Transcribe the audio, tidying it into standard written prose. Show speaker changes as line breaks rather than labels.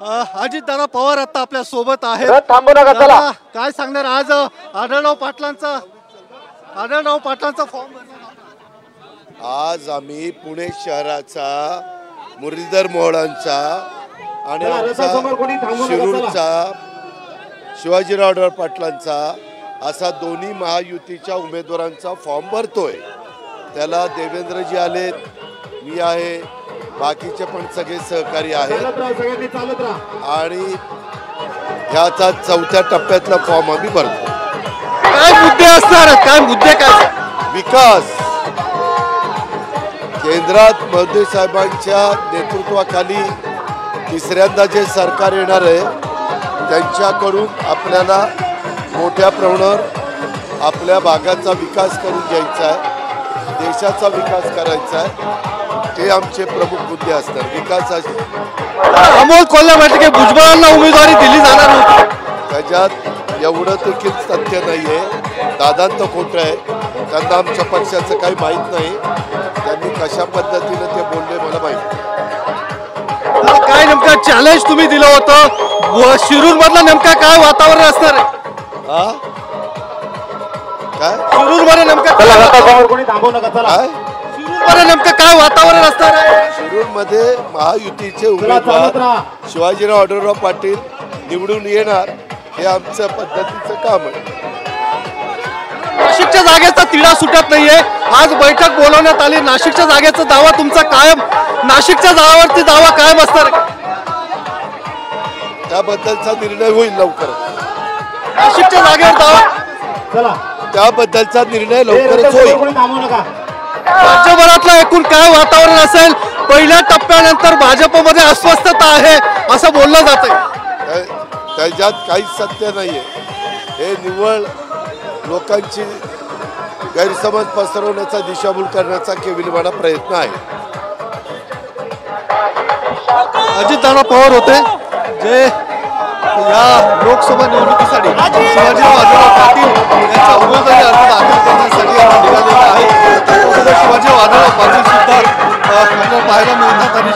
अजितदादा पवार आता आपल्या सोबत आहेत.
थांबू नका, चला.
काय सांगणार आज आढळराव पाटलांचा फॉर्म?
आज आम्ही पुणे शहराचा मुरलीधर मोहोळांचा आणि आमचा शिरूरचा शिवाजीराव आढळराव पाटलांचा असा दोन्ही महायुतीच्या उमेदवारांचा फॉर्म भरतोय. त्याला देवेंद्रजी आलेत, मी आहे, बाकीचे पण सगळे सहकारी आहेत आणि ह्याचा चौथ्या टप्प्यातला फॉर्म आम्ही भरतो.
काय मुद्दे असणार? काय मुद्दे? काय
विकास केंद्रात मोदी साहेबांच्या नेतृत्वाखाली तिसऱ्यांदा जे सरकार येणार आहे त्यांच्याकडून आपल्याला मोठ्या प्रमाणावर आपल्या भागाचा विकास करून घ्यायचा आहे, देशाचा विकास करायचा आहे. ते आमचे प्रमुख मुद्दे असतात. विकासाचे
अमोल कोल्हे म्हटले की भुजबळांना उमेदवारी दिली जाणार होती.
त्याच्यात एवढं देखील तथ्य नाही आहे. दादांत खोटं आहे. त्यांना आमच्या पक्षाचं काही माहीत नाही. त्यांनी कशा पद्धतीने ते बोलले मला माहिती.
काय नेमकं चॅलेंज तुम्ही दिलं होतं? शिरूर मधलं नेमकं काय वातावरण असणार आहे?
काय
शिरूर मध्ये नेमकं
काय
नेमकं काय वातावरण असणार आहे?
शिरूर मध्ये महायुतीचे उमेदवार शिवाजीराव आढळराव पाटील निवडून येणार हे आमच्या पद्धतीचं काम आहे.
नाशिकच्या जागेचा तिढा सुटत नाहीये. आज बैठक बोलवण्यात आली. नाशिकच्या जागेचा दावा तुमचा कायम, नाशिकच्या जागावरती दावा कायम असणार आहे.
त्याबद्दलचा निर्णय होईल लवकरच.
नाशिकच्या जागेवर दावा,
त्याबद्दलचा निर्णय लवकरच होईल.
राज्यभरातलं एकूण काय वातावरण असेल? पहिल्या टप्प्यानंतर भाजपमध्ये अस्वस्थता आहे असं बोललं जात आहे.
त्याच्यात काहीच सत्य नाहीये. हे निव्वळ लोकांची गैरसमज पसरवण्याचा, दिशाभूल करण्याचा केविलवाणा प्रयत्न आहे.
अजितदादा पवार होते जे या लोकसभा निवडणुकीसाठी शिवाजीराव आढळराव पाटील यांचा उमेदवारी अर्ज दाखल करण्यासाठी निघालेला आहे. शिवाजीराव आढळराव पाटील सुद्धा पाहायला मिळतात आणि